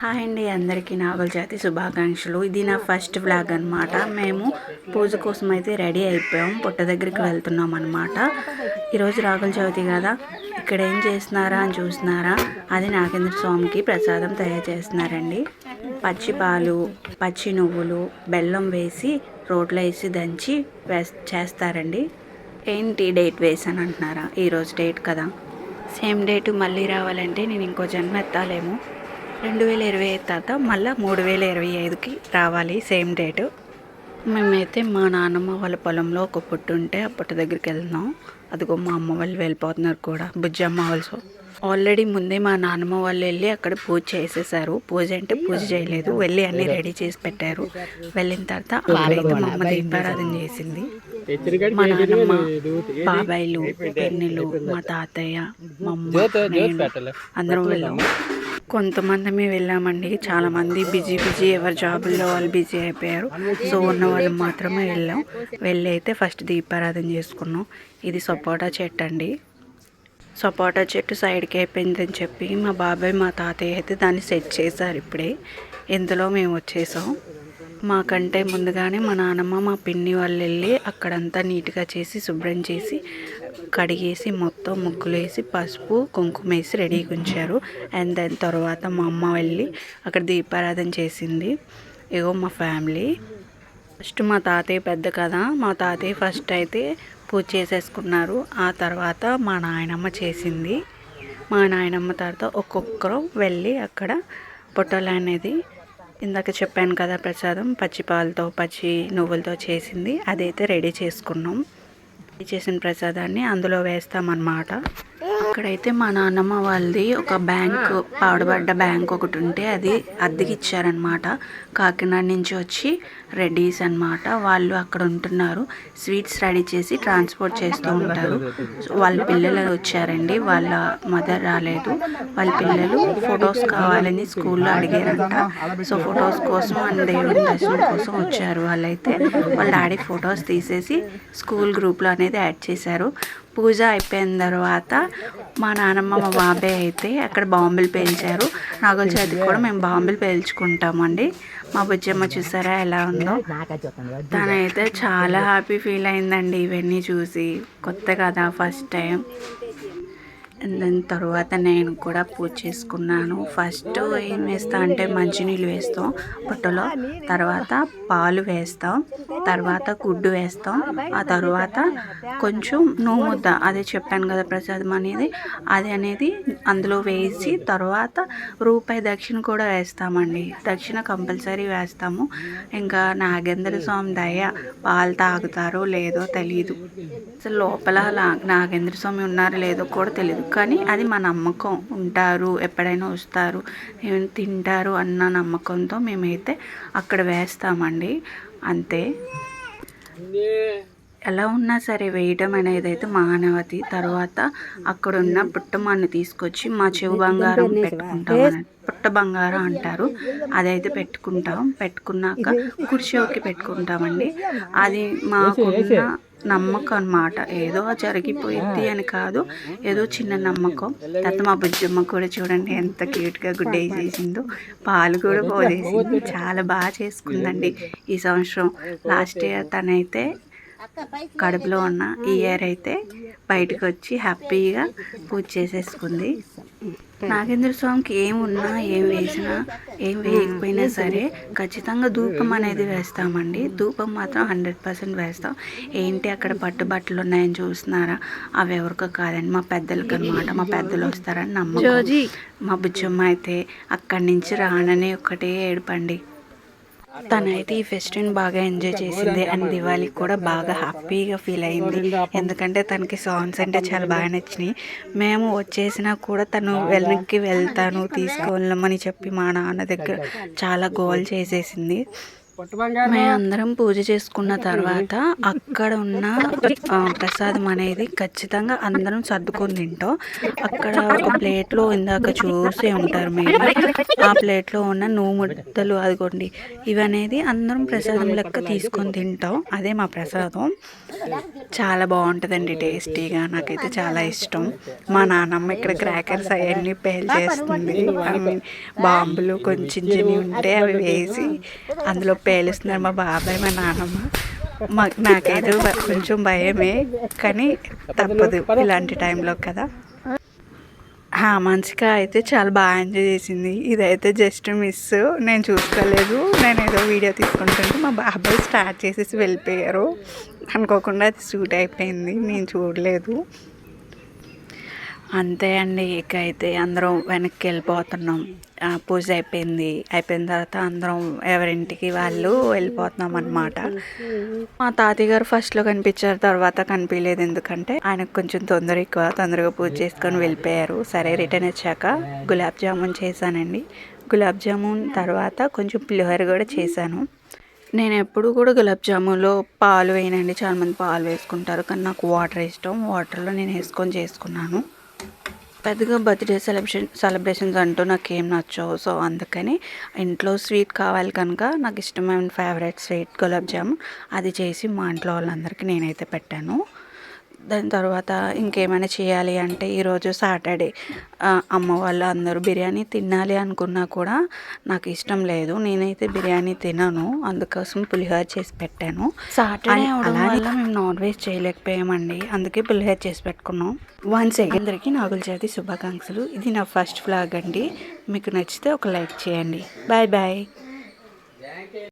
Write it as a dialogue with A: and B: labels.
A: Hi అండి, అందరికీ నాగుల జాతి శుభాకాంక్షలు. ఇది నా ఫస్ట్ వ్లాగ్ అనమాట. మేము పూజ కోసం అయితే రెడీ అయిపోయాం, పుట్ట దగ్గరికి వెళ్తున్నాం అనమాట. ఈరోజు రాగుల చవితి కదా, ఇక్కడ ఏం చేస్తున్నారా అని చూస్తున్నారా, అది నాగేంద్ర స్వామికి ప్రసాదం తయారు చేస్తున్నారండి. పచ్చి పాలు, పచ్చి నువ్వులు, బెల్లం వేసి రోట్లో వేసి దంచి చేస్తారండి. ఏంటి డేట్ వేసాను అంటున్నారా? ఈరోజు డేట్ కదా, సేమ్ డేటు మళ్ళీ రావాలంటే నేను ఇంకో జన్మ ఎత్తాలేమో. 2025 తర్వాత మళ్ళీ 3025కి రావాలి సేమ్ డేటు. మేమైతే మా నాన్నమ్మ వాళ్ళ పొలంలో ఒక పుట్టు ఉంటే ఆ పుట్ట దగ్గరికి వెళ్తున్నాం. అదిగో మా అమ్మ వాళ్ళు వెళ్ళిపోతున్నారు కూడా, బుజ్జమ్మ వాళ్ళు. ఆల్రెడీ ముందే మా నాన్నమ్మ వాళ్ళు వెళ్ళి అక్కడ పూజ చేసేసారు. పూజ అంటే పూజ చేయలేదు, వెళ్ళి అన్నీ రెడీ చేసి పెట్టారు. వెళ్ళిన తర్వాత అక్కడైతే మా అమ్మ దీపారాధన చేసింది. మా నాన్నమ్మ, బాబాయిలు, పిన్నిలు, మా తాతయ్య, మా అమ్మ, నేను అందరం వెళ్ళాము. కొంతమంది వెళ్ళామండి, చాలామంది బిజీ ఎవరి జాబుల్లో వాళ్ళు బిజీ అయిపోయారు. సో ఉన్న వాళ్ళు మాత్రమే వెళ్ళాం. వెళ్ళి అయితే ఫస్ట్ దీపారాధన చేసుకున్నాం. ఇది సపోటా చెట్టు అండి. సపోటా చెట్టు సైడ్కి అయిపోయిందని చెప్పి మా బాబాయ్ మా తాతయ్య అయితే దాన్ని సెట్ చేశారు. ఇప్పుడే ఇందులో మేము వచ్చేసాం. మాకంటే ముందుగానే మా నాన్నమ్మ, మా పిన్ని వాళ్ళు వెళ్ళి అక్కడంతా నీట్గా చేసి శుభ్రం చేసి కడిగేసి మొత్తం ముగ్గులు వేసి పసుపు కుంకుమ వేసి రెడీగా ఉంచారు. అండ్ దాని తర్వాత మా అమ్మ వెళ్ళి అక్కడ దీపారాధన చేసింది. ఇగో మా ఫ్యామిలీ. ఫస్ట్ మా తాతయ్య పెద్ద కదా, మా తాతయ్య ఫస్ట్ అయితే పూజ చేసేసుకున్నారు. ఆ తర్వాత మా నాయనమ్మ చేసింది. మా నాయనమ్మ తర్వాత ఒక్కొక్కరు వెళ్ళి అక్కడ పొట్టలు అనేది ఇందాక చెప్పాను కదా, ప్రసాదం పచ్చి పాలతో పచ్చి నువ్వులతో చేసింది, అదైతే రెడీ చేసుకున్నాం. చేసిన ప్రసాదాన్ని అందులో వేస్తామన్నమాట. అక్కడైతే మా నాన్నమ్మ వాళ్ళది ఒక బ్యాంక్, పాడుబడ్డ బ్యాంక్ ఒకటి ఉంటే అది అద్దెకి ఇచ్చారనమాట. కాకినాడ నుంచి వచ్చి రెడీస్ అనమాట వాళ్ళు అక్కడ ఉంటున్నారు. స్వీట్స్ రెడీ చేసి ట్రాన్స్పోర్ట్ చేస్తూ ఉంటారు. వాళ్ళ పిల్లలు వచ్చారండి, వాళ్ళ మదర్ రాలేదు. వాళ్ళ పిల్లలు ఫొటోస్ కావాలని స్కూల్లో అడిగారంట. సో ఫొటోస్ కోసం అండ్ దేవుడి దర్శనం కోసం వచ్చారు. వాళ్ళైతే వాళ్ళ డాడీ ఫొటోస్ తీసేసి స్కూల్ గ్రూప్లో అనేది యాడ్ చేశారు. పూజ అయిపోయిన తర్వాత మా నాన్నమ్మ, మా బాబాయ్ అయితే అక్కడ బాంబులు పేల్చారు. నాగుల చవితికి కూడా మేము బాంబులు పేల్చుకుంటామండి. మా బుజ్జమ్మ చూసారా ఎలా ఉందో, తనైతే చాలా హ్యాపీ ఫీల్ అయిందండి ఇవన్నీ చూసి. కొత్త కదా, ఫస్ట్ టైం. దాని తర్వాత నేను కూడా పూజ చేసుకున్నాను. ఫస్ట్ ఏం వేస్తా అంటే మంచినీళ్ళు వేస్తాం పుట్టలో, తర్వాత పాలు వేస్తాం, తర్వాత గుడ్డు వేస్తాం, ఆ తర్వాత కొంచెం నువ్వు ముద్ద, అదే చెప్పాను కదా ప్రసాదం అనేది, అది అనేది అందులో వేసి తర్వాత రూపాయి దక్షిణ కూడా వేస్తామండి. దక్షిణ కంపల్సరీ వేస్తాము. ఇంకా నాగేంద్ర స్వామి దయ, పాలు తాగుతారో లేదో తెలీదు, అసలు లోపల నాగేంద్ర స్వామి ఉన్నారో లేదో కూడా తెలియదు. కానీ అది మా నమ్మకం, ఉంటారు, ఎప్పుడైనా వస్తారు, ఏమైనా తింటారు అన్న నమ్మకంతో మేమైతే అక్కడ వేస్తామండి. అంతే, ఎలా ఉన్నా సరే వేయడం అనేది అయితే మానవతి. తర్వాత అక్కడున్న పుట్టమాన్ని తీసుకొచ్చి మా చెవు బంగారం పెట్టుకుంటాం, పుట్ట బంగారం అంటారు, అదైతే పెట్టుకున్నాక కుర్చీకి పెట్టుకుంటామండి. అది మాకున్న నమ్మకం అనమాట. ఏదో జరిగిపోయింది అని కాదు, ఏదో చిన్న నమ్మకం. తర్వాత మా బుజ్జమ్మ కూడా చూడండి ఎంత క్యూట్గా గుడ్డ వేసేసిందో, పాలు కూడా పోసేసింది. చాలా బాగా చేసుకుందండి ఈ సంవత్సరం. లాస్ట్ ఇయర్ తనైతే కడుపులో ఉన్న, ఈ ఇయర్ అయితే బయటకు వచ్చి హ్యాపీగా పూజ చేసేసుకుంది. నాగేంద్ర స్వామికి ఏమున్నా, ఏం వేసినా, ఏం వేయకపోయినా సరే ఖచ్చితంగా ధూపం అనేది వేస్తామండి. ధూపం మాత్రం 100% వేస్తాం. ఏంటి అక్కడ పట్టుబట్టలు ఉన్నాయని చూస్తున్నారా, అవి ఎవరికో కాదండి, మా పెద్దలకి అనమాట. మా పెద్దలు వస్తారని నమ్మకం. మా బుజ్జమ్మ అయితే అక్కడి నుంచి రానని ఒకటే ఏడుపండి. తనైతే ఈ ఫెస్టివల్ బాగా ఎంజాయ్ చేసింది అండ్ దివాళీకి కూడా బాగా హ్యాపీగా ఫీల్ అయింది. ఎందుకంటే తనకి సాంగ్స్ అంటే చాలా బాగా నచ్చినాయి. మేము వచ్చేసినా కూడా తను వెనక్కి వెళ్తాను తీసుకెళ్ళమని చెప్పి మా నాన్న దగ్గర చాలా గోల్ చేసేసింది. మేమందరం పూజ చేసుకున్న తర్వాత అక్కడ ఉన్న ప్రసాదం అనేది ఖచ్చితంగా అందరం సర్దుకొని తింటాం. అక్కడ ఒక ప్లేట్లో ఇందాక చూసే ఉంటారు మీరు, ఆ ప్లేట్లో ఉన్న నువ్వు ముద్దలు అదిగోండి, ఇవనేది అందరం ప్రసాదం లెక్క తీసుకొని తింటాం. అదే మా ప్రసాదం. చాలా బాగుంటుందండి, టేస్టీగా. నాకైతే చాలా ఇష్టం. మా నాన్నమ్మ ఇక్కడ క్రాకర్స్ అవన్నీ పేల్చేస్తుంది. బాంబులు కొంచెం చిన్నవి ఉంటే అవి వేసి అందులో పేలుస్తున్నారు మా బాబాయ్ మా నాన్నమ్మ. నాకైతే కొంచెం భయమే, కానీ తప్పదు ఇలాంటి టైంలో కదా. మంచిగా అయితే చాలా బాగా ఎంజాయ్ చేసింది. ఇదైతే జస్ట్ మిస్, నేను చూసుకోలేదు. నేను ఏదో వీడియో తీసుకుంటుంటే మా బాబాయ్ స్టార్ట్ చేసేసి వెళ్ళిపోయారు. అనుకోకుండా అది షూట్ అయిపోయింది, నేను చూడలేదు. అంతే అండి. ఇక అయితే అందరం వెనక్కి వెళ్ళిపోతున్నాం. పూజ అయిపోయిన తర్వాత అందరం ఎవరింటికి వాళ్ళు వెళ్ళిపోతున్నాం అన్నమాట. మా తాతయ్య గారు ఫస్ట్లో కనిపించారు, తర్వాత కనిపించలేదు. ఎందుకంటే ఆయనకు కొంచెం తొందరగా పూజ చేసుకొని వెళ్ళిపోయారు. సరే రిటర్న్ వచ్చాక గులాబ్ జామున్ చేశానండి. గులాబ్ జామున్ తర్వాత కొంచెం పులిహోర కూడా చేశాను. నేను ఎప్పుడు కూడా గులాబ్ జామున్లో పాలు వేయనండి. చాలామంది పాలు వేసుకుంటారు, కానీ నాకు వాటర్ ఇష్టం. వాటర్లో నేను వేసుకొని చేసుకున్నాను. పెద్దగా బర్త్డే సెలబ్రేషన్స్ అంటూ నాకేం నచ్చవు. సో అందుకని ఇంట్లో స్వీట్ కావాలి కనుక నాకు ఇష్టమైన ఫేవరెట్ స్వీట్ గులాబ్ జామున్, అది చేసి మా ఇంట్లో వాళ్ళందరికీ నేనైతే పెట్టాను. దాని తర్వాత ఇంకేమైనా చేయాలి అంటే ఈరోజు సాటర్డే, అమ్మ వాళ్ళు అందరూ బిర్యానీ తినాలి అనుకున్నా కూడా నాకు ఇష్టం లేదు. నేనైతే బిర్యానీ తినను, అందుకోసం పులిహోర చేసి పెట్టాను. సాటర్డే అలానే మేము నాన్ వెజ్ చేయలేకపోయామండి, అందుకే పులిహోర చేసి పెట్టుకున్నాం. వన్స్ అగైన్ అందరికీ నాగుల చవితి శుభాకాంక్షలు. ఇది నా ఫస్ట్ వ్లాగ్ అండి. మీకు నచ్చితే ఒక లైక్ చేయండి. Bye bye.